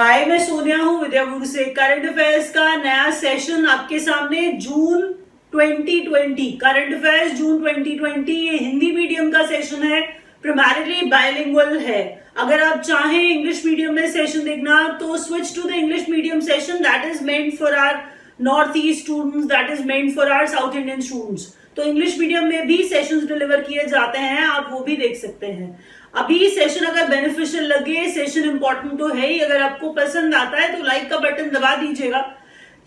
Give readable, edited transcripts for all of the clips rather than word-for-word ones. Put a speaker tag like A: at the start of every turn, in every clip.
A: हाय, मैं सोनिया हूँ विद्यागुरु से। करंट अफेयर्स का नया सेशन आपके सामने जून 2020, करंट अफेयर्स जून 2020। ये हिंदी मीडियम का सेशन है, प्राइमरीली बायलिंगुअल है। अगर आप चाहें इंग्लिश मीडियम में सेशन देखना तो switch to the English medium session, that is meant for our North East students, that is meant for our South Indian students. तो इंग्लिश मीडियम में भी सेशंस डिलीवर किए जाते हैं, आप वो भी देख सकते हैं। अभी सेशन अगर बेनिफिशियल लगे, सेशन इंपॉर्टेंट तो है ही, अगर आपको पसंद आता है तो लाइक का बटन दबा दीजिएगा,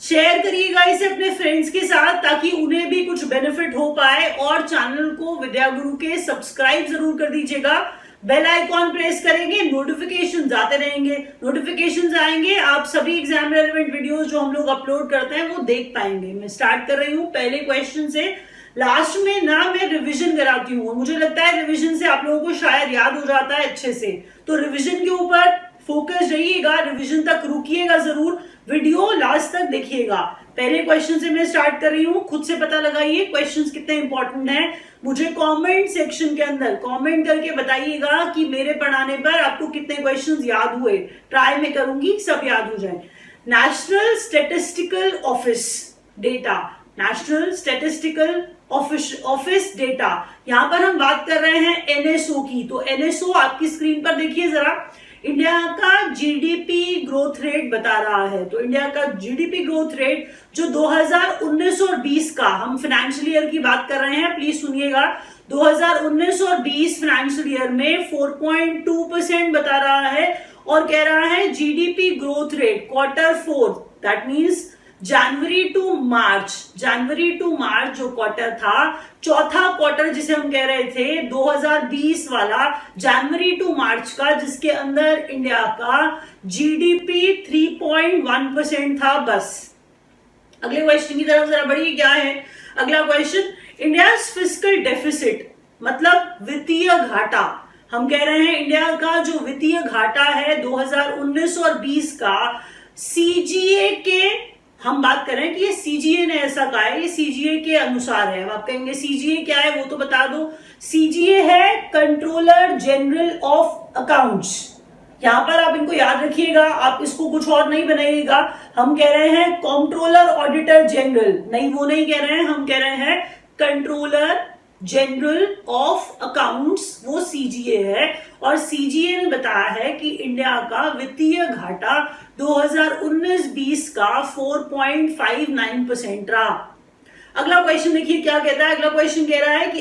A: शेयर करिएगा इसे अपने फ्रेंड्स के साथ ताकि उन्हें भी कुछ बेनिफिट हो पाए, और चैनल को विद्यागुरु के सब्सक्राइब जरूर कर दीजिएगा। बेल आइकॉन प्रेस करेंगे, नोटिफिकेशंस आते रहेंगे, नोटिफिकेशंस आएंगे, आप सभी एग्जाम रेलेवेंट वीडियोस जो हम लोग अपलोड करते हैं वो देख पाएंगे। मैं स्टार्ट कर रही हूँ पहले क्वेश्चन से। लास्ट में ना मैं रिवीजन कराती हूँ, मुझे लगता है रिवीजन से आप लोगों को शायद याद हो जाता है अच्छे से, तो रिवीजन के ऊपर फोकस रहिएगा, रिवीजन तक रुकिएगा जरूर, वीडियो लास्ट तक देखिएगा। पहले क्वेश्चन से मैं स्टार्ट कर रही हूँ, खुद से पता लगाइए क्वेश्चंस कितने इंपॉर्टेंट हैं। मुझे कमेंट सेक्शन के अंदर कमेंट करके बताइएगा कि मेरे पढ़ाने पर आपको कितने क्वेश्चंस याद हुए। ट्राई में करूंगी सब याद हो जाए। National statistical office data, national statistical office data, यहां पर हम बात कर रहे हैं एनएसओ की। तो एनएसओ आपकी स्क्रीन पर देखिए जरा, इंडिया का जीडीपी ग्रोथ रेट बता रहा है। तो इंडिया का जीडीपी ग्रोथ रेट जो 2019 और 20 का, हम फाइनेंशियल ईयर की बात कर रहे हैं, प्लीज सुनिएगा, 2019 और 20 फाइनेंशियल ईयर में 4.2% बता रहा है, और कह रहा है GDP growth rate Q4, that means January to March जो क्वार्टर था, चौथा क्वार्टर जिसे हम कह रहे थे 2020 वाला, जनवरी टू मार्च का, जिसके अंदर इंडिया का जीडीपी 3.1% था बस। अगले क्वेश्चन की तरफ जरा बढ़िए, क्या है अगला क्वेश्चन। इंडिया फिस्कल डेफिसिट मतलब वित्तीय घाटा, हम कह रहे हैं इंडिया का जो वित्तीय घाटा है 2019 और 20 का, सीजीए के हम बात कर रहे हैं कि ये सीजीए ने ऐसा कहा है, ये सीजीए के अनुसार है। अब आप कहेंगे सीजीए क्या है वो तो बता दो। सीजीए है कंट्रोलर जनरल ऑफ अकाउंट्स, यहां पर आप इनको याद रखिएगा, आप इसको कुछ और नहीं बनाइएगा। हम कह रहे हैं कंट्रोलर ऑडिटर जनरल, नहीं वो नहीं कह रहे हैं, हम कह रहे हैं कंट्रोलर जनरल ऑफ अकाउंट्स, वो सीजीए है। और सीजीए ने बताया है कि इंडिया का वित्तीय घाटा 2019-20 का 4.59% रहा। अगला क्वेश्चन देखिए क्या कहता है। अगला क्वेश्चन कह रहा है कि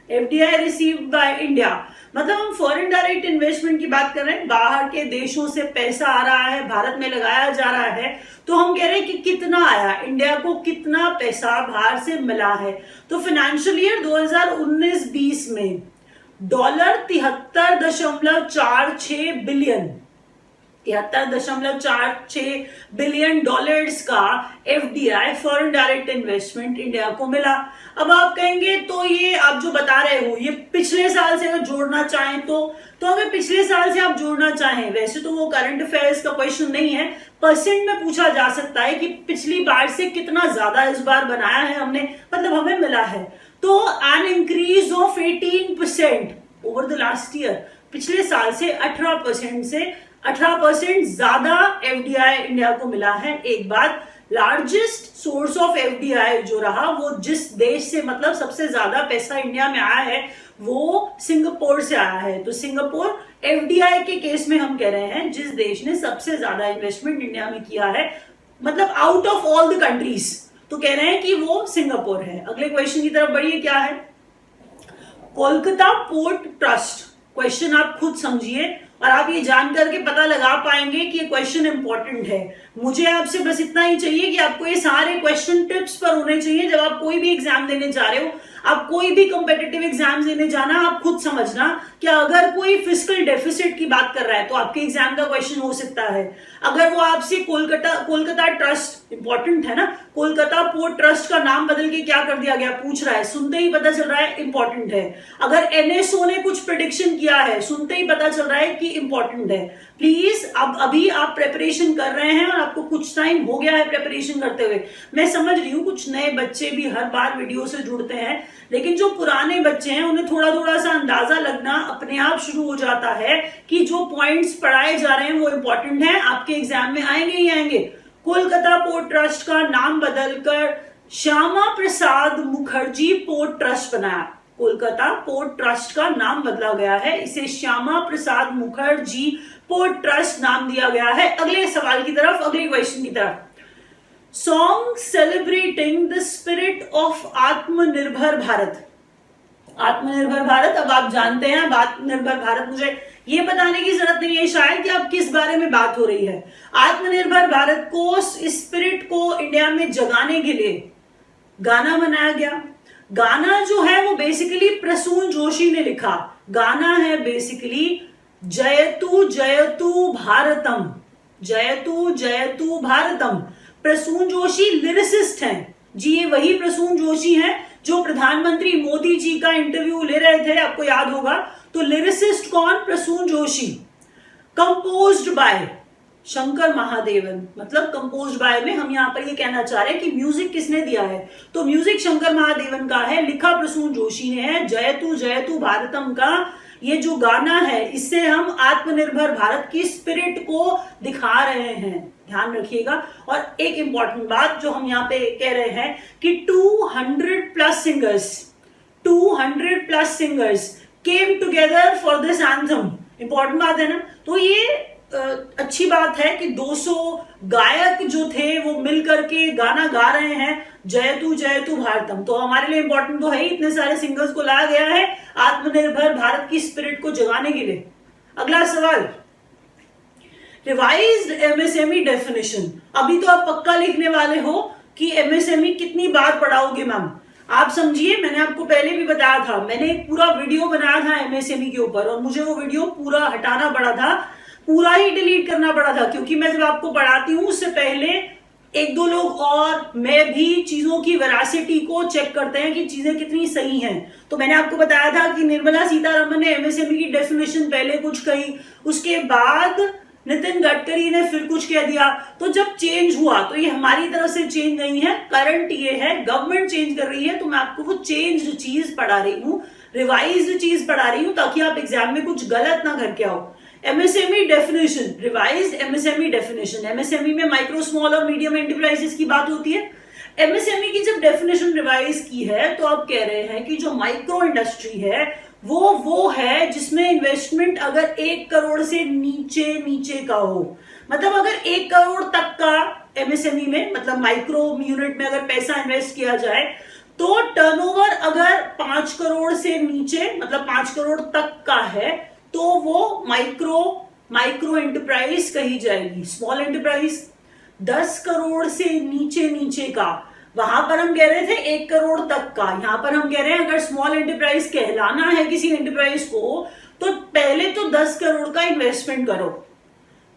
A: एफडीआई रिसीव्ड बाय इंडिया, मतलब हम फॉरेन डायरेक्ट इन्वेस्टमेंट की बात कर रहे हैं, बाहर के देशों से पैसा आ रहा है, भारत में लगाया जा रहा है। तो हम कह रहे हैं कि कितना आया, इंडिया को कितना पैसा बाहर से मिला है। तो फाइनेंशियल ईयर 2019-20 में $73.46 बिलियन, $73.46 बिलियन का FDI foreign direct investment India को मिला। अब आप कहेंगे तो ये आप जो बता रहे हो ये पिछले साल से अगर जोड़ना चाहें तो अगर पिछले साल से आप जोड़ना चाहें, वैसे तो वो करंट अफेयर्स का क्वेश्चन नहीं है, परसेंट में पूछा जा सकता है कि पिछली बार से कितना ज्यादा इस बार बनाया है हमने, मतलब हमें मिला है। तो an increase of 18% over the last year, पिछले साल से 18% ज्यादा एफडीआई इंडिया को मिला है। एक बात, लार्जेस्ट सोर्स ऑफ एफडीआई जो रहा वो जिस देश से, मतलब सबसे ज्यादा पैसा इंडिया में आया है, वो सिंगापुर से आया है। तो सिंगापुर एफडीआई के केस में हम कह रहे हैं जिस देश ने सबसे ज्यादा इन्वेस्टमेंट इंडिया में किया है, मतलब out of all the countries, तो कह रहे हैं कि वो सिंगापुर है। अगले क्वेश्चन की तरफ बढ़िए, क्या है। कोलकाता पोर्ट ट्रस्ट, क्वेश्चन आप खुद समझिए और आप ये जान करके पता लगा पाएंगे कि ये क्वेश्चन इंपॉर्टेंट है। मुझे आपसे बस इतना ही चाहिए कि आपको ये सारे क्वेश्चन टिप्स पर होने चाहिए जब आप कोई भी एग्जाम देने जा रहे हो। आप कोई भी कॉम्पिटिटिव एग्जाम देने जाना, आप खुद समझना कि अगर कोई फिस्कल डेफिसिट की बात कर रहा है तो आपके एग्जाम का क्वेश्चन हो सकता है। अगर वो आपसे कोलकाता ट्रस्ट इंपॉर्टेंट है ना, कोलकाता पोर्ट ट्रस्ट का नाम बदल के क्या कर दिया गया, पूछ रहा है, सुनते ही पता चल रहा है इंपॉर्टेंट है। अगर एनएसओ ने कुछ प्रेडिक्शन किया है, सुनते ही पता चल रहा है कि इंपॉर्टेंट है। प्लीज अब अभी आप प्रेपरेशन कर रहे हैं और आपको कुछ टाइम हो गया है प्रेपरेशन करते हुए। मैं समझ रही हूँ कुछ नए बच्चे भी हर बार वीडियो से जुड़ते हैं, लेकिन जो पुराने बच्चे हैं उन्हें थोड़ा थोड़ा सा अंदाजा लगना अपने आप शुरू हो जाता है कि जो पॉइंट्स पढ़ाए जा रहे हैं वो इंपॉर्टेंट है, आपके एग्जाम में आएंगे ही आएंगे। कोलकाता पोर्ट ट्रस्ट का नाम बदलकर श्यामा प्रसाद मुखर्जी पोर्ट ट्रस्ट बनाया। कोलकाता पोर्ट ट्रस्ट का नाम बदला गया है, इसे श्यामा प्रसाद मुखर्जी पोर्ट ट्रस्ट नाम दिया गया है। अगले सवाल की तरफ, अगले क्वेश्चन की तरफ। Song celebrating the spirit of आत्मनिर्भर भारत। आत्मनिर्भर भारत, अब आप जानते हैं आत्मनिर्भर भारत, मुझे ये बताने की जरूरत नहीं है शायद कि अब किस बारे में बात हो रही है। आत्मनिर्भर भारत को, स्पिरिट को इंडिया में जगाने के लिए गाना बनाया गया। गाना जो है वो बेसिकली प्रसून जोशी ने लिखा। गाना है बेसिकली जयतु जयतु भारतम, जयतु जयतु भारतम। प्रसून जोशी लिरिसिस्ट हैं जी, ये वही प्रसून जोशी हैं जो प्रधानमंत्री मोदी जी का इंटरव्यू ले रहे थे, आपको याद होगा। तो लिरिसिस्ट कौन, प्रसून जोशी। कंपोज्ड बाय शंकर महादेवन, मतलब कंपोज्ड बाय में हम यहाँ पर ये कहना चाह रहे हैं कि म्यूजिक किसने दिया है, तो म्यूजिक शंकर महादेवन का है, लिखा प्रसून जोशी ने है। जयतु जयतु भारतम का ये जो गाना है, इससे हम आत्मनिर्भर भारत की स्पिरिट को दिखा रहे हैं, ध्यान रखिएगा। और एक इंपॉर्टेंट बात जो हम यहाँ पे कह रहे हैं कि 200 plus singers came together for this anthem. Important बात है ना, तो ये अच्छी बात है कि 200 गायक जो थे वो मिल करके गाना गा रहे हैं, जयतु जयतु भारतम। तो हमारे लिए इंपॉर्टेंट तो है ही, इतने सारे सिंगर्स को लाया गया है आत्मनिर्भर भारत की स्पिरिट को जगाने के लिए। अगला सवाल, रिवाइज्ड एमएसएमई डेफिनेशन। अभी तो आप पक्का लिखने वाले हो कि एमएसएमई कितनी बार पढ़ाओगे मैम। आप समझिए, मैंने आपको पहले भी बताया था, मैंने एक पूरा वीडियो बनाया था एमएसएमई के ऊपर और मुझे वो वीडियो पूरा हटाना पड़ा था, पूरा ही डिलीट करना पड़ा था, क्योंकि मैं जब आपको पढ़ाती हूं उससे पहले एक दो लोग और मैं भी चीजों की वेरासिटी को चेक करते हैं कि चीजें कितनी सही हैं। तो मैंने आपको बताया था कि निर्मला सीतारमण ने एमएसएमई की डेफिनेशन पहले कुछ कही, उसके बाद नितिन गडकरी ने फिर कुछ कह दिया। तो जब चेंज हुआ तो ये हमारी तरफ से चेंज नहीं है, करंट ये है, गवर्नमेंट चेंज कर रही है, तो मैं आपको वो चेंज्ड चीज पढ़ा रही हूँ, रिवाइज्ड चीज पढ़ा रही हूँ, ताकि आप एग्जाम में कुछ गलत ना करके आओ। MSME definition, revised MSME definition. MSME में माइक्रो, स्मॉल और मीडियम एंटरप्राइजेस की बात होती है। एमएसएमई की जब डेफिनेशन रिवाइज की है तो आप कह रहे हैं कि जो माइक्रो इंडस्ट्री है वो है जिसमें इन्वेस्टमेंट अगर 1 करोड़ से नीचे का हो। मतलब अगर 1 करोड़ तक का एमएसएमई में, मतलब माइक्रो यूनिट में अगर पैसा इन्वेस्ट किया जाए तो टर्नओवर अगर 5 करोड़ से नीचे, मतलब 5 करोड़ तक का है, तो वो माइक्रो एंटरप्राइज कही जाएगी। स्मॉल एंटरप्राइज 10 करोड़ से नीचे का, वहां पर हम कह रहे थे 1 करोड़ तक का, यहां पर हम कह रहे हैं अगर स्मॉल एंटरप्राइज कहलाना है किसी एंटरप्राइज को तो पहले तो 10 करोड़ का इन्वेस्टमेंट करो,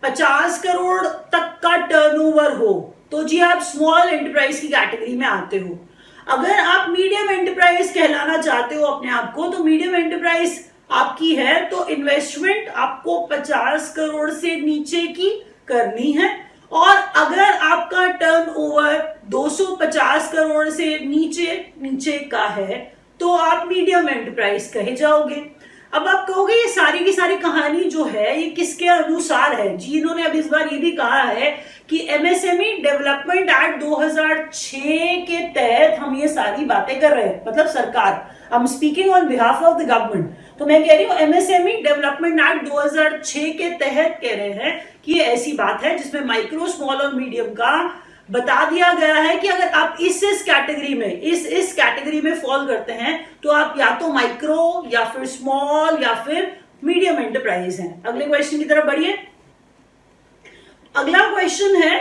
A: 50 करोड़ तक का टर्नओवर हो तो जी आप स्मॉल एंटरप्राइज की कैटेगरी में आते हो। अगर आप मीडियम एंटरप्राइज कहलाना चाहते हो अपने आप को, तो मीडियम एंटरप्राइज आपकी है तो इन्वेस्टमेंट आपको 50 करोड़ से नीचे की करनी है, और अगर आपका टर्नओवर 250 करोड़ से नीचे का है तो आप मीडियम एंटरप्राइज कहे जाओगे। अब आप कहोगे ये सारी की सारी कहानी जो है ये किसके अनुसार है जी? इन्होंने अब इस बार ये भी कहा है कि एमएसएमई डेवलपमेंट एक्ट 2006 के तहत हम ये सारी बातें कर रहे हैं, मतलब सरकार, I am speaking on behalf of the government. तो मैं कह रही हूँ एमएसएमई डेवलपमेंट एक्ट 2006 के तहत कह रहे हैं कि ये ऐसी बात है जिसमें माइक्रो, स्मॉल और मीडियम का बता दिया गया है कि अगर आप इस कैटेगरी में फॉल करते हैं तो आप या तो माइक्रो या फिर स्मॉल या फिर मीडियम एंटरप्राइज हैं। अगले क्वेश्चन की तरफ बढ़िए। अगला क्वेश्चन है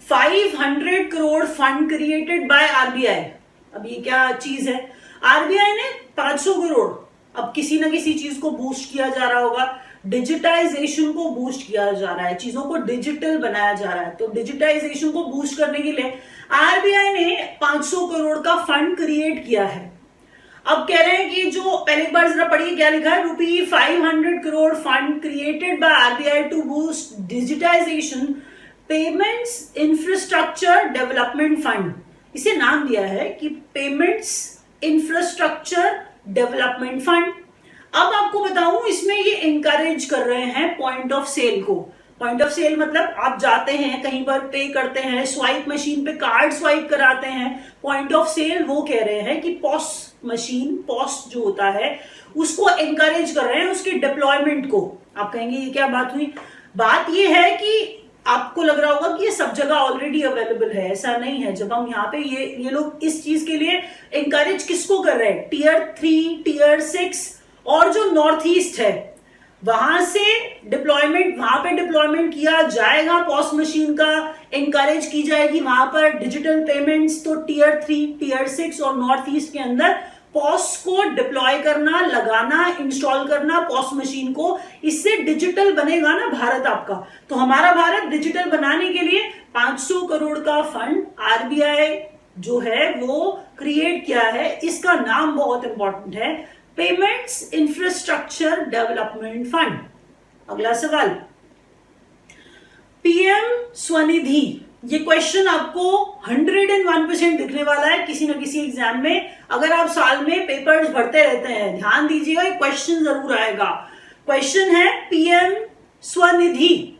A: 500 crore fund created by RBI. अब ये क्या चीज है? आरबीआई ने 500 करोड़, अब किसी ना किसी चीज को बूस्ट किया जा रहा होगा, डिजिटाइजेशन को बूस्ट किया जा रहा है, चीजों को डिजिटल बनाया जा रहा है। तो डिजिटाइजेशन को बूस्ट करने के लिए आरबीआई ने 500 करोड़ का फंड क्रिएट किया है। अब कह रहे हैं कि जो पहले एक बार जरा पढ़िए क्या लिखा है, ₹500 crore fund created by RBI to boost digitization payments infrastructure development fund. इसे नाम दिया है कि पेमेंट्स इंफ्रास्ट्रक्चर डेवलपमेंट फंड। अब आपको बताऊं, इसमें ये इंकरेज कर रहे हैं पॉइंट ऑफ सेल को। पॉइंट ऑफ सेल मतलब आप जाते हैं कहीं पर, पे करते हैं, स्वाइप मशीन पे कार्ड स्वाइप कराते हैं। पॉइंट ऑफ सेल वो कह रहे हैं कि पॉस मशीन, पॉस जो होता है उसको एनकरेज कर रहे हैं, उसके डिप्लॉयमेंट को। आप कहेंगे ये क्या बात हुई? बात ये है कि आपको लग रहा होगा कि ये सब जगह ऑलरेडी अवेलेबल है, ऐसा नहीं है। जब हम यहाँ पे ये लोग इस चीज के लिए एनकरेज किसको कर रहे हैं? टियर 3, टियर 6 और जो नॉर्थ ईस्ट है वहां से डिप्लॉयमेंट, वहां पे डिप्लॉयमेंट किया जाएगा। पॉस मशीन का एनकरेज की जाएगी वहां पर डिजिटल पेमेंट्स। तो टियर 3, टियर 6 और नॉर्थ ईस्ट के अंदर पॉस को डिप्लॉय करना, लगाना, इंस्टॉल करना पॉस मशीन को, इससे डिजिटल बनेगा ना भारत आपका। तो हमारा भारत डिजिटल बनाने के लिए 500 करोड़ का फंड आरबीआई जो है वो क्रिएट किया है। इसका नाम बहुत इंपॉर्टेंट है, पेमेंट्स इंफ्रास्ट्रक्चर डेवलपमेंट फंड। अगला सवाल, पीएम स्वनिधि। ये क्वेश्चन आपको 101% दिखने वाला है किसी न किसी एग्जाम में। अगर आप साल में पेपर्स भरते रहते हैं, ध्यान दीजिएगा, ये क्वेश्चन जरूर आएगा। क्वेश्चन है पीएम स्वनिधि।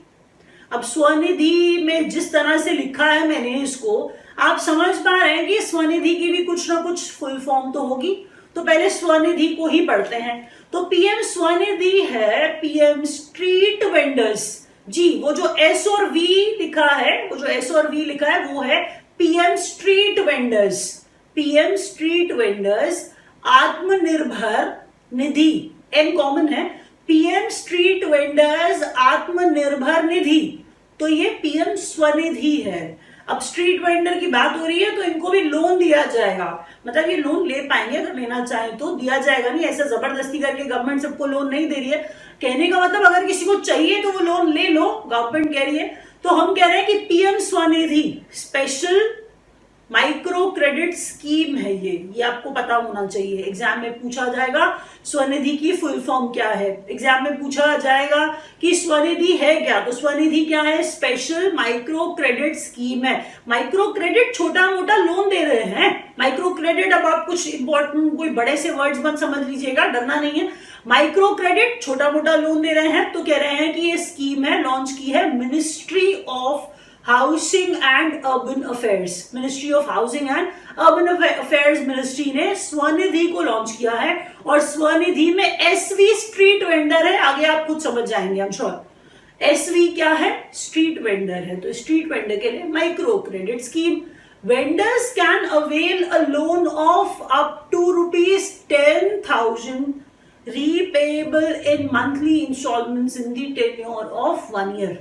A: अब स्वनिधि में जिस तरह से लिखा है मैंने इसको, आप समझ पा रहे हैं कि स्वनिधि की भी कुछ ना कुछ फुल फॉर्म तो होगी। तो पहले स्वनिधि को ही पढ़ते हैं। तो पीएम स्वनिधि है पीएम स्ट्रीट वेंडर्स। जी, वो जो एस और वी लिखा है, वो जो एस और वी लिखा है वो है PM street vendors. PM street vendors Atmanirbhar Nidhi, N common है, PM street vendors Atmanirbhar Nidhi. तो ये पीएम स्वनिधि है। अब स्ट्रीट वेंडर की बात हो रही है तो इनको भी लोन दिया जाएगा, मतलब ये लोन ले पाएंगे, अगर लेना चाहें तो दिया जाएगा। नहीं ऐसा जबरदस्ती करके गवर्नमेंट सबको लोन नहीं दे रही है। कहने का मतलब अगर किसी को चाहिए तो वो लोन ले लो, गवर्नमेंट कह रही है। तो हम कह रहे हैं कि PM Svanidhi special micro credit scheme है। ये आपको पता होना चाहिए, एग्जाम में पूछा जाएगा स्वनिधि की फुल फॉर्म क्या है। एग्जाम में पूछा जाएगा कि स्वनिधि है क्या, तो स्वनिधि क्या है? स्पेशल माइक्रो क्रेडिट स्कीम है। माइक्रो क्रेडिट छोटा मोटा लोन दे रहे हैं। माइक्रो क्रेडिट, अब आप कुछ इंपॉर्टेंट कोई बड़े से वर्ड्स मत समझ लीजिएगा, डरना नहीं है। माइक्रो क्रेडिट छोटा मोटा लोन दे रहे हैं। तो कह रहे हैं कि ये स्कीम है, लॉन्च की है ministry of housing and urban affairs. Ministry of housing and urban affairs ministry ने स्वनिधि को लॉन्च किया है। और स्वनिधि में एसवी स्ट्रीट वेंडर है, आगे आप खुद समझ जाएंगे, आई एम श्योर। एसवी क्या है? स्ट्रीट वेंडर है। तो स्ट्रीट वेंडर के लिए micro credit scheme. Vendors can avail a loan of up to ₹10,000 repayable in monthly installments in the tenure of 1 year।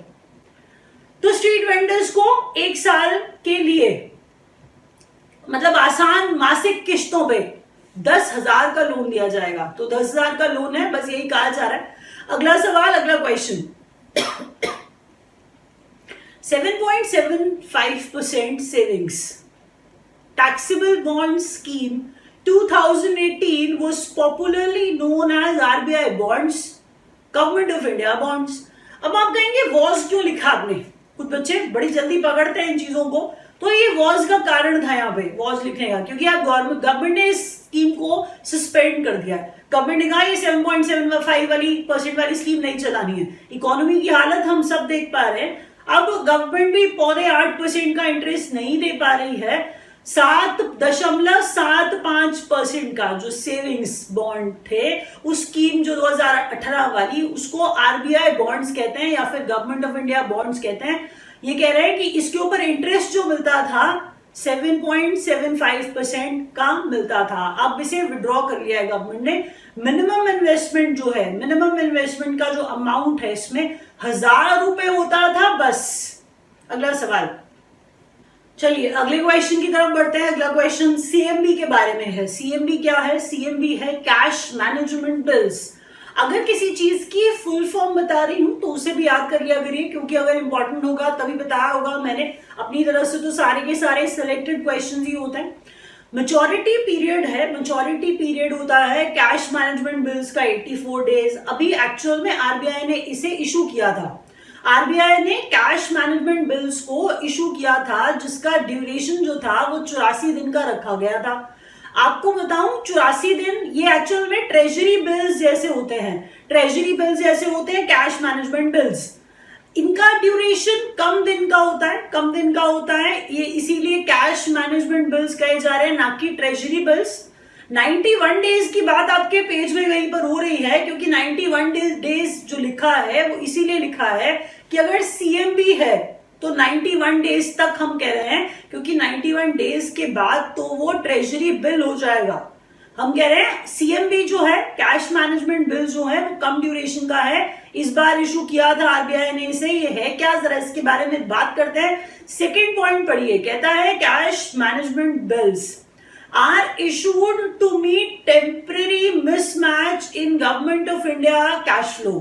A: तो स्ट्रीट वेंडर्स को 1 साल के लिए, मतलब आसान मासिक किश्तों पे 10,000 का लोन दिया जाएगा। तो 10,000 का लोन है, बस यही कहा जा रहा है। अगला सवाल, अगला question, 7.75% savings taxable bond scheme 2018 was popularly known as RBI bonds, government of India bonds. अब आप कहेंगे वॉज क्यों लिखा आपने? कुछ बच्चे बड़ी जल्दी पकड़ते हैं इन चीजों को। तो ये वॉज का कारण था यहाँ पे वॉज लिखने का, क्योंकि आप गवर्नमेंट ने इस स्कीम को सस्पेंड कर दिया। गवर्नमेंट ने कहा ये 7.75% वाली स्कीम नहीं चलानी है। इकोनॉमी की हालत हम सब देख पा रहे हैं। अब गवर्नमेंट भी 8% का इंटरेस्ट नहीं दे पा रही है। 7.75% का जो सेविंग्स बॉन्ड थे, उस स्कीम जो 2018 वाली, उसको आरबीआई बॉन्ड्स कहते हैं या फिर गवर्नमेंट ऑफ इंडिया बॉन्ड्स कहते हैं। ये कह रहे हैं कि इसके ऊपर इंटरेस्ट जो मिलता था 7.75% का मिलता था। अब इसे विड्रॉ कर लिया है गवर्नमेंट ने। मिनिमम इन्वेस्टमेंट जो है, मिनिमम इन्वेस्टमेंट का जो अमाउंट है इसमें 1,000 रुपए होता था बस। अगला सवाल, चलिए अगले क्वेश्चन की तरफ बढ़ते हैं। अगला क्वेश्चन सीएमबी के बारे में है। सीएमबी क्या है? सीएमबी है कैश मैनेजमेंट बिल्स। अगर किसी चीज की फुल फॉर्म बता रही हूं तो उसे भी याद कर लिया करिए, क्योंकि अगर इंपॉर्टेंट होगा तभी बताया होगा मैंने अपनी तरफ से। तो सारे के सारे सिलेक्टेड क्वेश्चन ही होते हैं। मैच्योरिटी पीरियड है, मैच्योरिटी पीरियड होता है कैश मैनेजमेंट बिल्स का 84 डेज। अभी एक्चुअल में आरबीआई ने इसे इशू किया था। आरबीआई ने कैश मैनेजमेंट बिल्स को इशू किया था जिसका ड्यूरेशन जो था वो 84 दिन का रखा गया था। आपको बताऊं 84 दिन ये एक्चुअल में ट्रेजरी बिल्स जैसे होते हैं, ट्रेजरी बिल्स जैसे होते हैं कैश मैनेजमेंट बिल्स। इनका ड्यूरेशन कम दिन का होता है, कम दिन का होता है, ये इसीलिए कैश मैनेजमेंट बिल्स कहे जा रहे हैं, ना कि ट्रेजरी बिल्स। 91 डेज की बात आपके पेज में कहीं पर हो रही है, क्योंकि 91 डेज जो लिखा है वो इसीलिए लिखा है कि अगर सीएमबी है तो 91 डेज तक हम कह रहे हैं, क्योंकि 91 डेज के बाद तो वो ट्रेजरी बिल हो जाएगा। हम कह रहे हैं सीएमबी जो है कैश मैनेजमेंट बिल जो है वो कम ड्यूरेशन का है। इस बार इशू किया था आरबीआई ने इसे, ये है क्या जरा इसके बारे में बात करते हैं। सेकेंड पॉइंट पढ़िए, कहता है cash management bills are issued to meet temporary mismatch in government of India cash flow.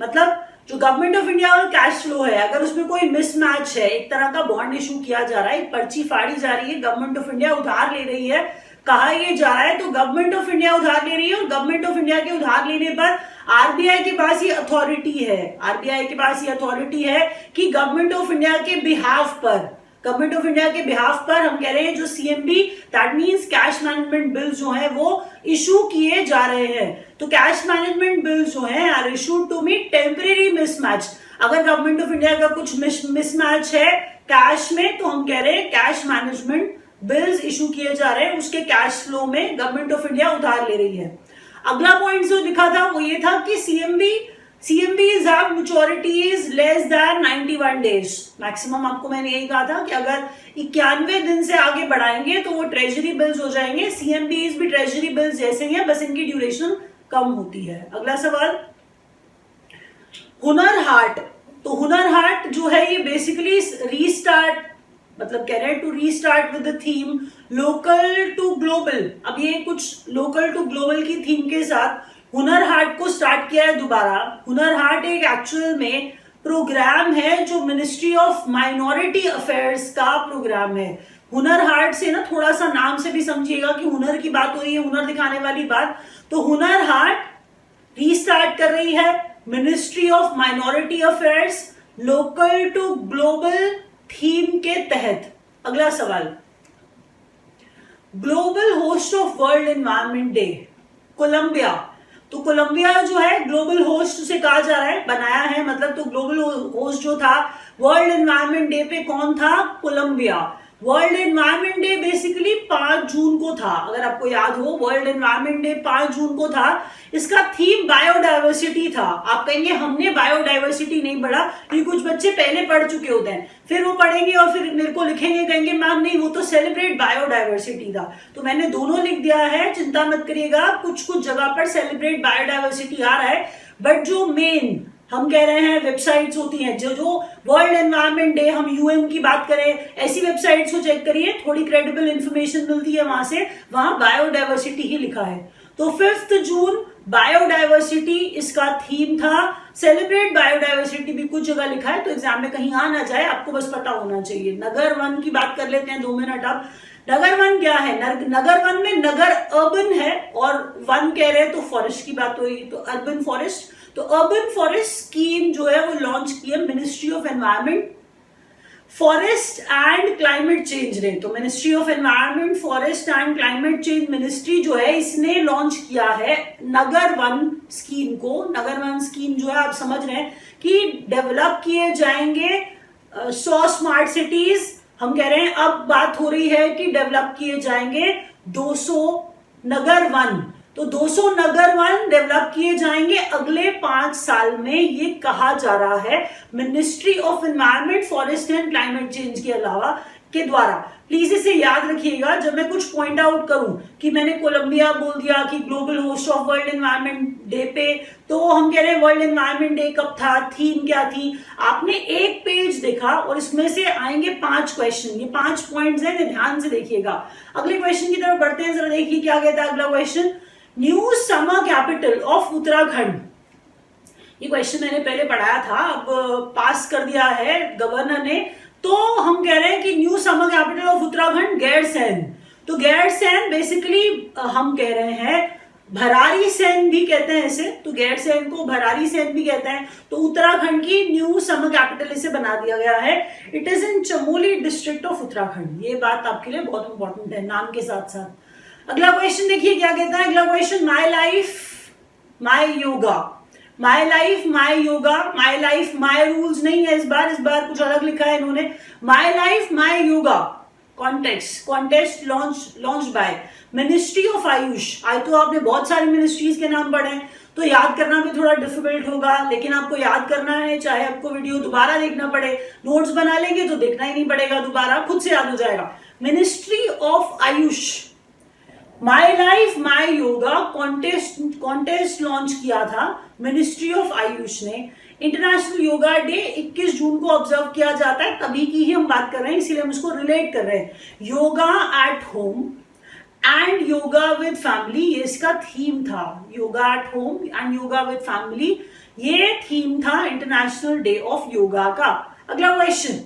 A: मतलब जो गवर्नमेंट ऑफ इंडिया का कैश फ्लो है, अगर उसमें कोई मिसमैच है, एक तरह का बॉन्ड इशू किया जा रहा है, एक पर्ची फाड़ी जा रही है, गवर्नमेंट ऑफ इंडिया उधार ले रही है, कहा ये जा रहा है तो गवर्नमेंट ऑफ इंडिया उधार ले रही है, और गवर्नमेंट ऑफ इंडिया के उधार लेने पर आरबीआई के पास ये अथॉरिटी है, आरबीआई के पास ये अथॉरिटी है कि गवर्नमेंट ऑफ इंडिया के बिहाफ पर, गवर्नमेंट ऑफ इंडिया के बिहाफ पर हम कह रहे हैं जो CMB that means cash management bill जो है वो इशू किए जा रहे हैं। तो कैश मैनेजमेंट बिल जो है are issued to meet temporary mismatch. अगर गवर्नमेंट ऑफ इंडिया का कुछ मिसमैच है कैश में तो हम कह रहे हैं कैश मैनेजमेंट बिल्स इशू किए जा रहे हैं, उसके कैश फ्लो में गवर्नमेंट ऑफ इंडिया उधार ले रही है। अगला पॉइंट जो लिखा था वो ये था कि CMBs have maturities less than 91 days। Maximum आपको मैंने यही कहा था कि अगर 91 दिन से आगे बढ़ाएंगे तो वो ट्रेजरी बिल्स हो जाएंगे। CMBs भी ट्रेजरी बिल्स जैसे ही हैं, बस इनकी ड्यूरेशन कम होती है। अगला सवाल, हुनर हाट। तो हुनर हाट जो है ये बेसिकली रीस्टार्ट, मतलब कह रहे हैं to restart with the theme local to global. अब ये कुछ लोकल टू ग्लोबल की थीम के साथ हुनर हाट को स्टार्ट किया है दोबारा। हुनर हाट एक एक्चुअल में प्रोग्राम है जो मिनिस्ट्री ऑफ माइनॉरिटी अफेयर्स का प्रोग्राम है। हुनर हाट से ना थोड़ा सा नाम से भी समझिएगा कि हुनर की बात हो रही है, हुनर दिखाने वाली बात। तो हुनर हाट रीस्टार्ट कर रही है ministry of minority affairs local to global theme के तहत। अगला सवाल, global host of world environment day Colombia. तो कोलंबिया जो है ग्लोबल होस्ट उसे कहा जा रहा है, बनाया है मतलब। तो ग्लोबल होस्ट जो था वर्ल्ड एनवायरनमेंट डे पे कौन था? Colombia. World environment day basically 5 जून को था, अगर आपको याद हो वर्ल्ड एनवायरनमेंट डे 5 जून को था। इसका थीम बायोडाइवर्सिटी था। आप कहेंगे हमने बायोडाइवर्सिटी नहीं पढ़ा, ये कुछ बच्चे पहले पढ़ चुके होते हैं, फिर वो पढ़ेंगे और फिर मेरे को लिखेंगे, कहेंगे मैम नहीं वो तो सेलिब्रेट बायोडाइवर्सिटी था। तो मैंने दोनों लिख दिया है, चिंता मत करिएगा। कुछ कुछ जगह पर सेलिब्रेट बायोडाइवर्सिटी आ रहा है, बट जो मेन हम कह रहे हैं वेबसाइट्स होती हैं जो वर्ल्ड एनवायरनमेंट डे, हम यूएन की बात करें, ऐसी वेबसाइट्स को चेक करिए, थोड़ी क्रेडिबल इंफॉर्मेशन मिलती है वहां से, वहां बायोडाइवर्सिटी ही लिखा है। तो 5 जून बायोडाइवर्सिटी इसका थीम था। सेलिब्रेट बायोडाइवर्सिटी भी कुछ जगह लिखा है, तो एग्जाम में कहीं आ ना जाए, आपको बस पता होना चाहिए। नगर वन की बात कर लेते हैं 2 मिनट। अब नगर वन क्या है? नगर वन में नगर अर्बन है और वन कह रहे हैं तो फॉरेस्ट की बात हुई, तो अर्बन फॉरेस्ट। तो अर्बन फॉरेस्ट स्कीम जो है वो लॉन्च की है ministry of environment forest and climate change ने। तो ministry of environment forest and climate change ministry जो है इसने लॉन्च किया है नगर वन स्कीम को। नगर वन स्कीम जो है आप समझ रहे हैं कि डेवलप किए जाएंगे 100 स्मार्ट सिटीज। हम कह रहे हैं अब बात हो रही है कि डेवलप किए जाएंगे 200 नगर वन। तो 200 नगर वन डेवलप किए जाएंगे अगले 5 साल में, ये कहा जा रहा है ministry of environment forest and climate change के अलावा के द्वारा। प्लीज इसे याद रखिएगा जब मैं कुछ पॉइंट आउट करूं कि मैंने कोलंबिया बोल दिया कि global host of world environment day पे, तो हम कह रहे हैं वर्ल्ड एनवायरनमेंट डे कब था, थीम क्या थी। आपने एक पेज देखा और इसमें से आएंगे 5 क्वेश्चन, ये 5 पॉइंट्स हैं, ध्यान से देखिएगा। अगले क्वेश्चन की तरफ बढ़ते हैं, जरा देखिए क्या कहता है अगला question. New summer capital of Uttarakhand. ये क्वेश्चन मैंने पहले पढ़ाया था, अब पास कर दिया है गवर्नर ने। तो हम कह रहे हैं कि new summer capital of Uttarakhand Gairsain. तो गैरसैंण बेसिकली हम कह रहे हैं भरारी सैन भी कहते हैं इसे, तो गैरसैंण को भरारी सैन भी कहते हैं। तो उत्तराखंड की न्यू समर कैपिटल इसे बना दिया गया है। It is in Chamoli district of Uttarakhand. ये बात आपके लिए बहुत इंपॉर्टेंट है नाम के साथ साथ। अगला क्वेश्चन देखिए क्या कहता है। अगला question, my life my yoga. My life my yoga, my life my rules नहीं है इस बार कुछ अलग लिखा है इन्होंने। माई life my yoga contest launch by ministry of Ayush. आज तो आपने बहुत सारी मिनिस्ट्रीज के नाम पढ़े हैं, तो याद करना भी थोड़ा डिफिकल्ट होगा, लेकिन आपको याद करना है, चाहे आपको वीडियो दोबारा देखना पड़े। नोट्स बना लेंगे तो देखना ही नहीं पड़ेगा दोबारा, खुद से याद हो जाएगा। Ministry of Ayush, my life my yoga contest launch किया था मिनिस्ट्री ऑफ आयुष ने। इंटरनेशनल योगा डे 21 जून को ऑब्जर्व किया जाता है, तभी की ही हम बात कर रहे हैं, इसीलिए हम इसको रिलेट कर रहे हैं। Yoga at home and yoga with family, ये इसका थीम था। Yoga at home and yoga with family, ये थीम था इंटरनेशनल डे ऑफ योगा का। अगला question,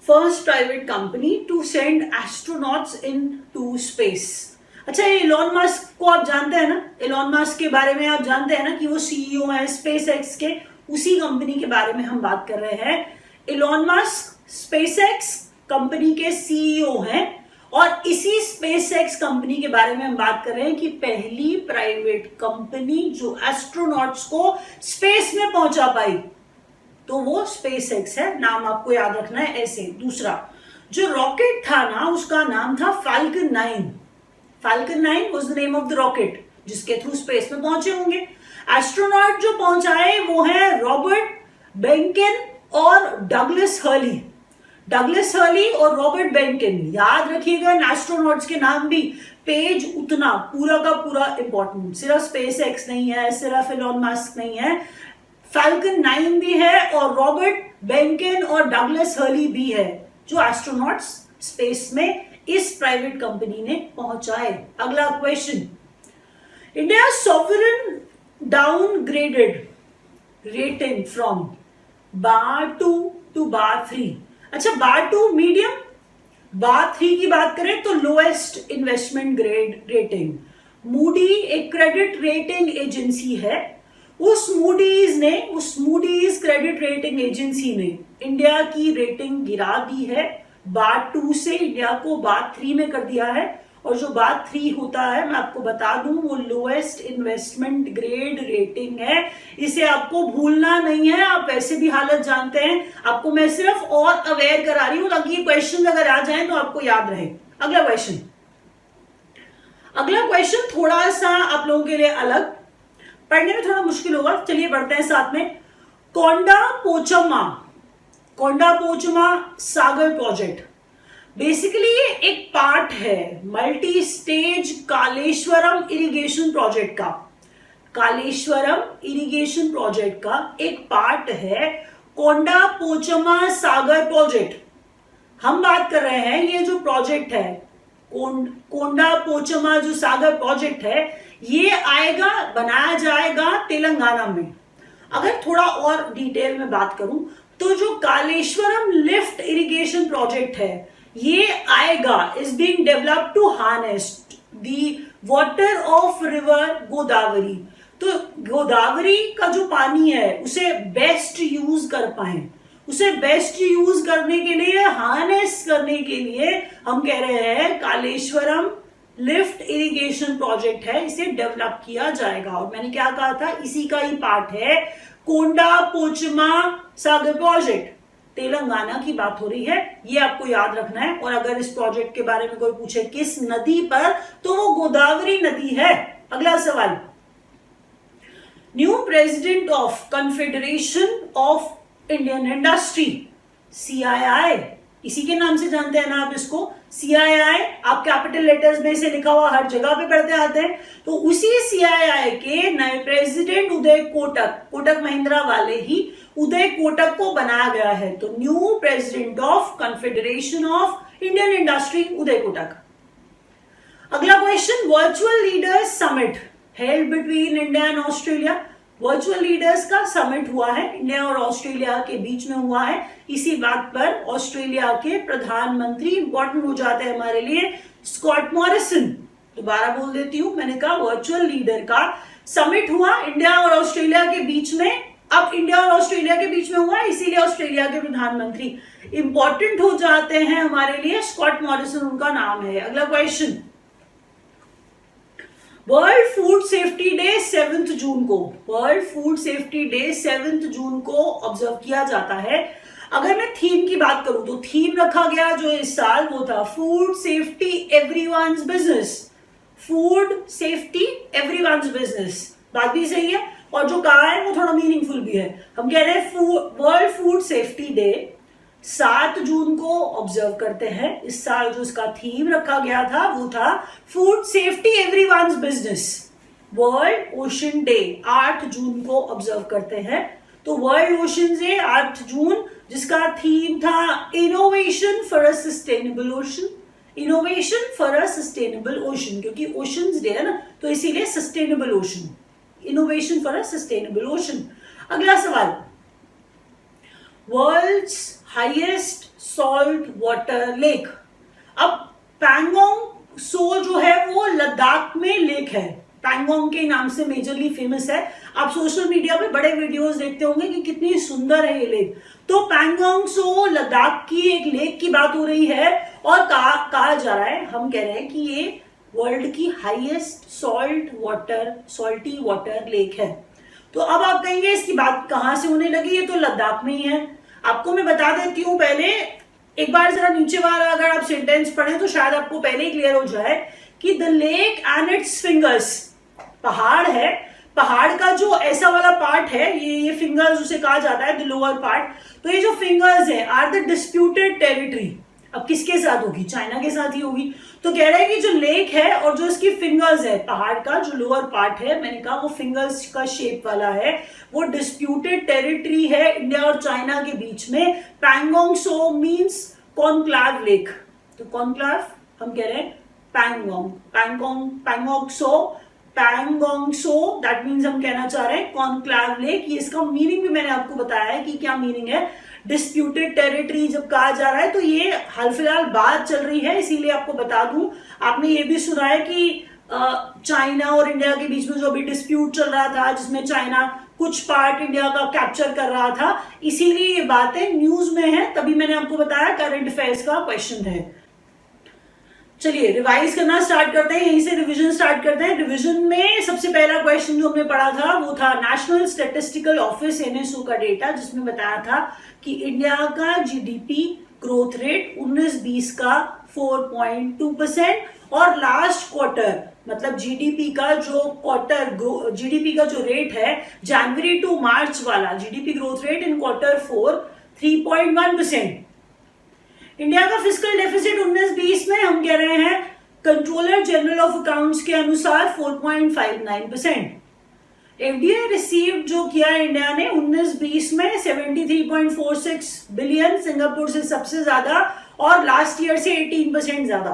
A: first private company to send astronauts into space. अच्छा, ये इलॉन मस्क को आप जानते हैं ना, इलॉन मस्क के बारे में आप जानते हैं ना कि वो सीईओ है स्पेस एक्स के, उसी कंपनी के बारे में हम बात कर रहे हैं। Elon Musk space x company के सीईओ हैं, और इसी स्पेस एक्स कंपनी के बारे में हम बात कर रहे हैं कि पहली प्राइवेट कंपनी जो एस्ट्रोनॉट्स को स्पेस में पहुंचा पाई, तो वो स्पेस एक्स है। नाम आपको याद रखना है ऐसे। दूसरा जो रॉकेट था ना, उसका नाम था falcon 9। Falcon 9 was the name of the rocket जिसके थ्रू स्पेस में पहुंचे होंगे। एस्ट्रोनॉट जो पहुंचाए वो है रॉबर्ट बेंकेन और डगलस हर्ली। डगलस हर्ली और रॉबर्ट बेंकेन, याद रखिएगा एस्ट्रोनॉट्स के नाम भी। पेज उतना पूरा का पूरा इंपॉर्टेंट, सिर्फ स्पेस एक्स नहीं है, सिर्फ इलॉन मस्क नहीं है, फाल्कन 9 भी है और रॉबर्ट बेंकेन और डगलस हर्ली भी है, जो एस्ट्रोनॉट्स स्पेस में इस प्राइवेट कंपनी ने पहुंचाए। अगला question, India sovereign downgraded rating from Baa 2 to Baa 3। अच्छा, बार 2 मीडियम, बार 3 की बात करें तो lowest investment grade rating. Moody एक क्रेडिट रेटिंग एजेंसी है, उस मूडीज क्रेडिट रेटिंग एजेंसी ने इंडिया की रेटिंग गिरा दी है। बार 2 से इंडिया को बार 3 में कर दिया है, और जो बार 3 होता है मैं आपको बता दूं वो लोएस्ट इन्वेस्टमेंट ग्रेड रेटिंग है। इसे आपको भूलना नहीं है, आप वैसे भी हालत जानते हैं, आपको मैं सिर्फ और अवेयर करा रही हूं ताकि ये क्वेश्चन अगर आ जाए तो आपको याद रहे। अगला क्वेश्चन थोड़ा सा आप लोगों के लिए अलग, पढ़ने में थोड़ा मुश्किल होगा, चलिए पढ़ते हैं साथ में। कोंडा पोचमा सागर प्रोजेक्ट, बेसिकली ये एक पार्ट है multi stage Kaleshwaram irrigation project का। कालेश्वरम इरिगेशन प्रोजेक्ट का एक पार्ट है कोंडा पोचमा सागर प्रोजेक्ट। हम बात कर रहे हैं ये जो प्रोजेक्ट है कोंडा पोचमा जो सागर प्रोजेक्ट है, ये आएगा, बनाया जाएगा तेलंगाना में। अगर थोड़ा और डिटेल में बात करूं तो जो कालेश्वरम लिफ्ट इरिगेशन प्रोजेक्ट है, ये आएगा, is being developed to harness the water of river Godavari. तो गोदावरी का जो पानी है उसे बेस्ट यूज कर पाए, उसे बेस्ट यूज करने के लिए, हार्नेस करने के लिए हम कह रहे हैं कालेश्वरम लिफ्ट इरिगेशन प्रोजेक्ट है, इसे डेवलप किया जाएगा। और मैंने क्या कहा था, इसी का ही पार्ट है कोंडा पोचमा सागर प्रोजेक्ट। तेलंगाना की बात हो रही है, ये आपको याद रखना है। और अगर इस प्रोजेक्ट के बारे में कोई पूछे किस नदी पर, तो वो गोदावरी नदी है। अगला सवाल, new president of Confederation of Indian industry, CII, इसी के नाम से जानते हैं ना आप इसको, CII। आप कैपिटल लेटर्स में इसे लिखा हुआ हर जगह पे पढ़ते आते हैं। तो उसी CII के नए प्रेसिडेंट उदय कोटक महिंद्रा वाले ही उदय कोटक को बनाया गया है। तो new president of Confederation of Indian Industry Uday Kotak. अगला question, virtual leaders summit held between India and Australia. Virtual leaders का समिट हुआ है, इंडिया और ऑस्ट्रेलिया के बीच में हुआ है। इसी बात पर ऑस्ट्रेलिया के प्रधानमंत्री इंपॉर्टेंट हो जाते हैं हमारे लिए, स्कॉट मॉरिसन। दोबारा बोल देती हूं, मैंने कहा वर्चुअल लीडर का समिट हुआ इंडिया और ऑस्ट्रेलिया के बीच में। अब इंडिया और ऑस्ट्रेलिया के बीच में हुआ, इसीलिए ऑस्ट्रेलिया के प्रधानमंत्री इंपॉर्टेंट हो जाते हैं हमारे लिए, स्कॉट मॉरिसन उनका नाम है। अगला question, world Food Safety Day 7 June को, world Food Safety Day 7 June को ऑब्जर्व किया जाता है। अगर मैं थीम की बात करूं तो थीम रखा गया जो इस साल वो था food safety everyone's business, food safety everyone's business. बात भी सही है और जो कहा है वो थोड़ा मीनिंगफुल भी है। हम कह रहे हैं world Food Safety Day 7 June को ऑब्जर्व करते हैं। इस साल जो इसका थीम रखा गया था वो था food safety everyone's business. World ocean day 8 June को ऑब्जर्व करते हैं। तो वर्ल्ड ओशन डे 8 जून, जिसका थीम था innovation for a sustainable ocean, innovation for a sustainable ocean, क्योंकि ओशंस डे है ना, तो इसीलिए sustainable ocean, innovation for a sustainable ocean. अगला सवाल, world's highest salt water lake. अब पैंगोंग सो जो है वो लद्दाख में लेक है, पैंगोंग के नाम से मेजरली फेमस है। आप सोशल मीडिया पे बड़े वीडियोस देखते होंगे कि कितनी सुंदर है ये लेक। तो पैंगोंग सो लद्दाख की एक लेक की बात हो रही है और कहा जा रहा है, हम कह रहे हैं कि ये वर्ल्ड की हाईएस्ट सॉल्टी वाटर लेक है। तो अब आप कहेंगे इसकी बात कहां से होने लगी, ये तो लद्दाख में ही है। आपको मैं बता देती हूं, पहले एक बार जरा नीचे वाला अगर आप सेंटेंस पढ़ें तो शायद आपको पहले ही क्लियर हो जाए कि the lake and it's fingers, पहाड़ है, पहाड़ का जो ऐसा वाला पार्ट है, ये फिंगर्स उसे कहा जाता है, द लोअर पार्ट। तो ये जो फिंगर्स है आर द डिस्प्यूटेड टेरिटरी। अब किसके साथ होगी, चाइना के साथ ही होगी। तो कह रहे हैं कि जो लेक है और जो इसकी फिंगर्स है, पहाड़ का जो लोअर पार्ट है, मैंने कहा वो फिंगर्स का शेप वाला है, वो डिस्प्यूटेड टेरिटरी है इंडिया और चाइना के बीच में। पैंगोंग सो मीन्स कॉन्क्लाव लेक, तो कॉन्क्लाव हम कह रहे हैं पैंगोंग सो दैट मीन्स हम कहना चाह रहे हैं कॉन्क्लाव लेक। ये इसका मीनिंग भी मैंने आपको बताया है कि क्या मीनिंग है। डिस्प्यूटेड टेरिटरी जब कहा जा रहा है तो ये हाल फिलहाल बात चल रही है, इसीलिए आपको बता दूं। आपने ये भी सुना है कि चाइना और इंडिया के बीच में जो अभी डिस्प्यूट चल रहा था, जिसमें चाइना कुछ पार्ट इंडिया का कैप्चर कर रहा था, इसीलिए ये बातें न्यूज में है, तभी मैंने आपको बताया करंट अफेयर्स का क्वेश्चन है। चलिए रिवाइज करना स्टार्ट करते हैं, यहीं से रिवीजन स्टार्ट करते हैं। रिवीजन में सबसे पहला क्वेश्चन जो हमने पढ़ा था वो था नेशनल स्टैटिस्टिकल ऑफिस एनएसओ का डेटा, जिसमें बताया था कि इंडिया का जीडीपी ग्रोथ रेट 19-20 का 4.2% और लास्ट क्वार्टर मतलब जीडीपी का जो रेट है जनवरी टू मार्च वाला GDP growth rate in quarter 4 3.1%। India का फिस्कल डेफिसिट 19-20 में हम कह रहे हैं कंट्रोलर जनरल ऑफ अकाउंट्स के अनुसार 4.59%। एफडीआई रिसीव्ड जो किया इंडिया ने 19-20 में 73.46 बिलियन, सिंगापुर से सबसे ज्यादा और लास्ट ईयर से 18% ज्यादा।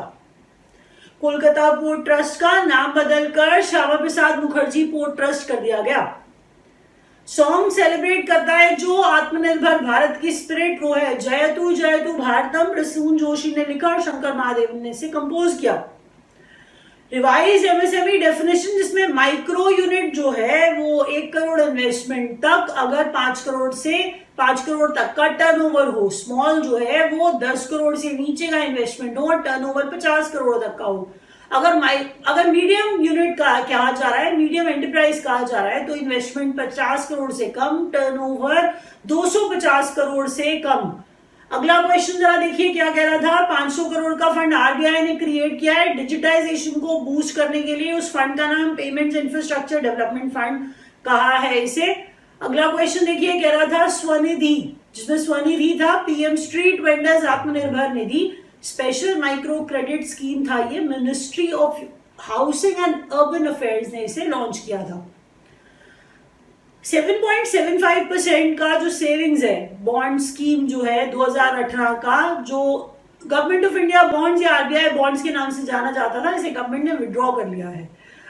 A: कोलकाता पोर्ट ट्रस्ट का नाम बदलकर श्यामा प्रसाद मुखर्जी पोर्ट ट्रस्ट कर दिया गया। सॉन्ग सेलिब्रेट करता है जो आत्मनिर्भर भारत की स्पिरिट, वो है जयतु जयतु भारतम, प्रसून जोशी ने लिखा और शंकर महादेवन ने इसे कंपोज किया। रिवाइज एमएसएमई डेफिनेशन, जिसमें माइक्रो यूनिट जो है वो 1 करोड़ इन्वेस्टमेंट तक, अगर 5 करोड़ से 5 करोड़ तक का टर्नओवर हो, स्मॉल जो है वो 10 करोड़ से नीचे का इन्वेस्टमेंट हो और टर्नओवर 50 करोड़ तक का हो। अगर मीडियम यूनिट का कहा जा रहा है, मीडियम एंटरप्राइज कहा जा रहा है, तो इन्वेस्टमेंट 50 करोड़ से कम, टर्नओवर 250 करोड़ से कम। अगला क्वेश्चन जरा देखिए क्या कह रहा था। 500 करोड़ का फंड आरबीआई ने क्रिएट किया है डिजिटाइजेशन को बूस्ट करने के लिए। उस फंड का नाम पेमेंट्स इंफ्रास्ट्रक्चर डेवलपमेंट फंड कहा है इसे। अगला क्वेश्चन देखिए कह रहा था स्वनिधि, जिसमें स्वनिधि था PM street vendors Atmanirbhar Nidhi, special micro credit scheme था ये, ministry of housing and urban affairs ने इसे लॉन्च किया था। 7.75% का जो सेविंग्स है, बॉन्ड स्कीम जो है 2018 का, जो गवर्नमेंट ऑफ इंडिया बॉन्ड्स या आरबीआई बॉन्ड्स के नाम से जाना जाता था, इसे गवर्नमेंट ने विड्रॉ कर लिया है।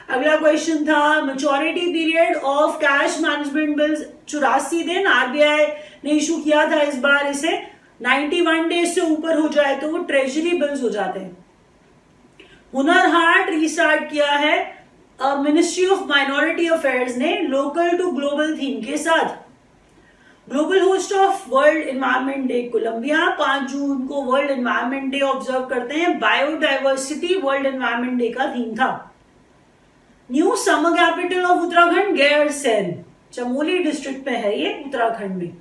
A: अगला क्वेश्चन था maturity period of cash management bills 84 दिन आरबीआई ने इशू किया था, इस बार इसे 91 डेज से ऊपर हो जाए तो वो ट्रेजरी बिल्स हो जाते हैं। हुनर हाट रीस्टार्ट किया है मिनिस्ट्री ऑफ माइनॉरिटी अफेयर्स ने लोकल टू ग्लोबल थीम के साथ। Global host of world environment day Colombia, 5 जून को वर्ल्ड एनवायरमेंट डे ऑब्जर्व करते हैं। बायोडाइवर्सिटी वर्ल्ड एनवायरमेंट डे का थीम था। New summer capital of Uttarakhand Gairsain, Chamoli district में है ये उत्तराखंड में।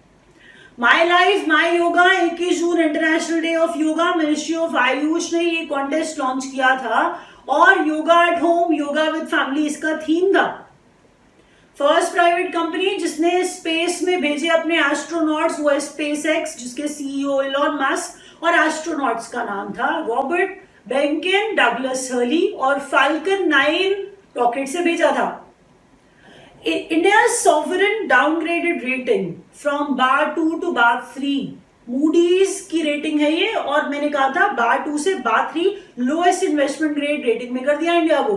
A: माई लाइफ माई योगा, 21 जून international day of yoga, ministry of AYUSH ने ये कॉन्टेस्ट लॉन्च किया था और yoga at home yoga with family इसका थीम था। फर्स्ट प्राइवेट कंपनी जिसने स्पेस में भेजे अपने एस्ट्रोनॉट्स वो है स्पेसएक्स, जिसके सीईओ इलॉन मस्क, और एस्ट्रोनॉट्स का नाम था रॉबर्ट बेंकेन, डगलस हर्ली, और फाल्कन 9 रॉकेट से भेजा था। India's sovereign downgraded rating from bar 2 to bar 3, Moody's की रेटिंग है ये, और मैंने कहा था बार 2 से बार 3 लोएस्ट इन्वेस्टमेंट ग्रेड रेटिंग में कर दिया इंडिया को।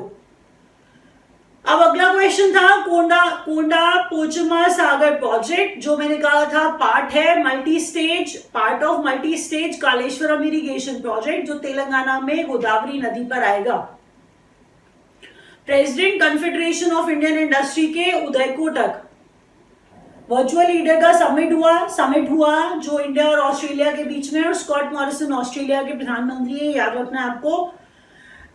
A: अब अगला क्वेश्चन था कोंडा पोचमा सागर प्रोजेक्ट, जो मैंने कहा था पार्ट है part of multi stage Kaleshwaram irrigation project, जो तेलंगाना में गोदावरी नदी पर आएगा। President confederation of Indian industry के उदय कोटक, वर्चुअल लीडर का समिट हुआ जो इंडिया और ऑस्ट्रेलिया के बीच में, और स्कॉट मॉरिसन ऑस्ट्रेलिया के प्रधानमंत्री है, याद रखना है आपको।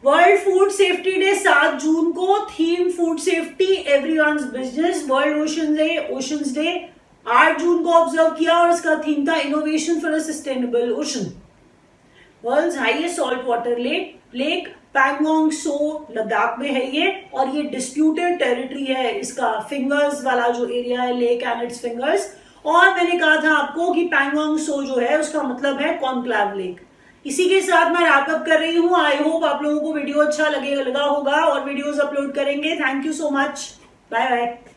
A: World Food Safety Day 7 June को, theme food safety everyone's business. World Oceans Day 8 June को ऑब्जर्व किया और इसका थीम था innovation for a sustainable ocean. World's highest salt water lake Pangong Tso Ladakh में है ये, और ये डिस्प्यूटेड टेरिटरी है, इसका फिंगर्स वाला जो एरिया है लेक एंड इट्स फिंगर्स। और मैंने कहा था आपको कि पैंगोंग सो जो है उसका मतलब है कॉन्क्लेव लेक। इसी के साथ मैं रैप अप कर रही हूँ। आई होप आप लोगों को वीडियो अच्छा लगा होगा, और वीडियोस अपलोड करेंगे। Thank you so much, bye bye.